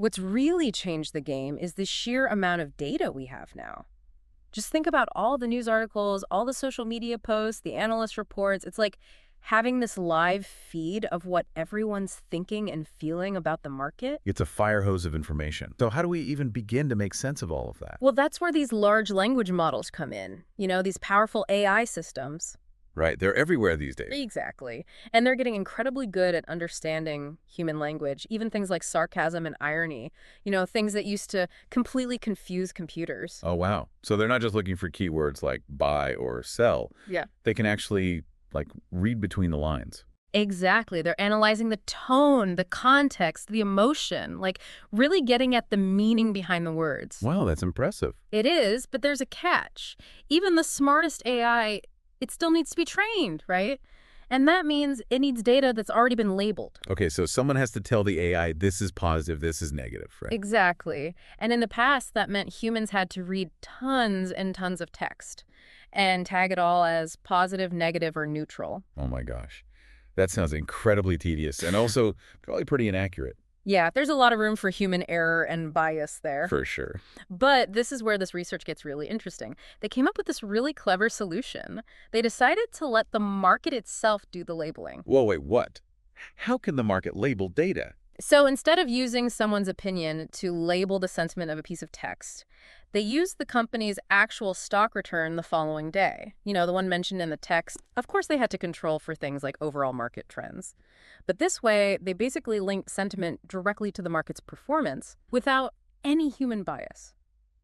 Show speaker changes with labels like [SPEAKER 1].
[SPEAKER 1] What's really changed the game is the sheer amount of data we have now. Just think about all the news articles, all the social media posts, the analyst reports. It's like having this live feed of what everyone's thinking and feeling about the market.
[SPEAKER 2] It's a fire hose of information. So how do we even begin to make sense of all of that?
[SPEAKER 1] Well, that's where these large language models come in, these powerful AI systems.
[SPEAKER 2] Right, they're everywhere these days.
[SPEAKER 1] Exactly. And they're getting incredibly good at understanding human language, even things like sarcasm and irony, things that used to completely confuse computers.
[SPEAKER 2] Oh, wow. So they're not just looking for keywords like buy or sell.
[SPEAKER 1] Yeah.
[SPEAKER 2] They can actually, read between the lines.
[SPEAKER 1] Exactly. They're analyzing the tone, the context, the emotion, really getting at the meaning behind the words.
[SPEAKER 2] Wow, that's impressive.
[SPEAKER 1] It is, but there's a catch. Even the smartest AI, it still needs to be trained, right? And that means it needs data that's already been labeled.
[SPEAKER 2] Okay, so someone has to tell the AI this is positive, this is negative, right?
[SPEAKER 1] Exactly. And in the past, that meant humans had to read tons and tons of text and tag it all as positive, negative, or neutral.
[SPEAKER 2] Oh my gosh. That sounds incredibly tedious and also probably pretty inaccurate.
[SPEAKER 1] Yeah, there's a lot of room for human error and bias there.
[SPEAKER 2] For sure.
[SPEAKER 1] But this is where this research gets really interesting. They came up with this really clever solution. They decided to let the market itself do the labeling.
[SPEAKER 2] Whoa, wait, what? How can the market label data?
[SPEAKER 1] So instead of using someone's opinion to label the sentiment of a piece of text, they used the company's actual stock return the following day. The one mentioned in the text. Of course, they had to control for things like overall market trends. But this way, they basically linked sentiment directly to the market's performance without any human bias.